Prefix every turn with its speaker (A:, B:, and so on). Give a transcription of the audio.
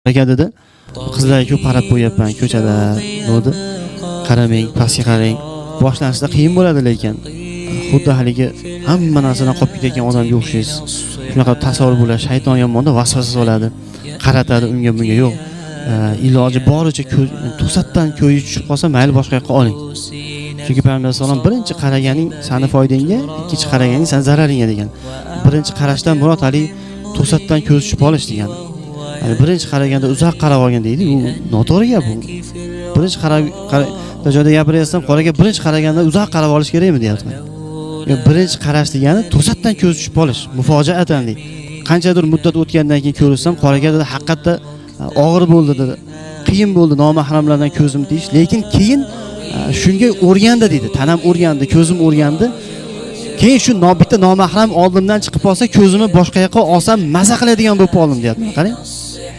A: aka dedi, qizlarga ko'p qarab qo'yapman ko'chada, dedi. Qaramang, pastga qarang. Boshlanishda qiyin bo'ladi lekin xuddi haligi hamma narsadan qolib ketayotgan odamga o'xshaysiz. Shunaqa tasavvur bo'ladi, shayton yomonda vasvasa soladi, qaratadi unga bunga. Yo'q. Iloji boricha to'satdan ko'zi tushib qolsa, mayli boshqa yoqqa oling. Chunki Payg'ambar sollallohu alayhi vasallam birinchi qaraganing sani foydangga, ikkinchi qaraganing sani zararingga degan. Birinchi qarashdan murod hali to'satdan ko'z tushib qolish degan. Yani birinchi qaraganda uzoq qarab olgan deydi, u noto'g'ri gap bu. Birinchi joyda gapiryapsam, qoraga birinchi qaraganda uzoq qarab olish kerakmi deyapman. Birinchi qarash degani to'satdan ko'z tushib qolish, mufojaatan deydi. Qanchadir muddat o'tgandan keyin ko'rsam, qoraga dedi, haqiqatda og'ir bo'ldi dedi. Qiyin bo'ldi nomahramlardan ko'zim tiyish, lekin keyin shunga o'rgandi dedi. Tanam o'rgandi, ko'zim o'rgandi. Keyin shu bitta nomahram oldimdan chiqib qolsa, ko'zimni boshqa yoqqa olsam maza qiladigan bo'lib qoldim deyapman. Qarang.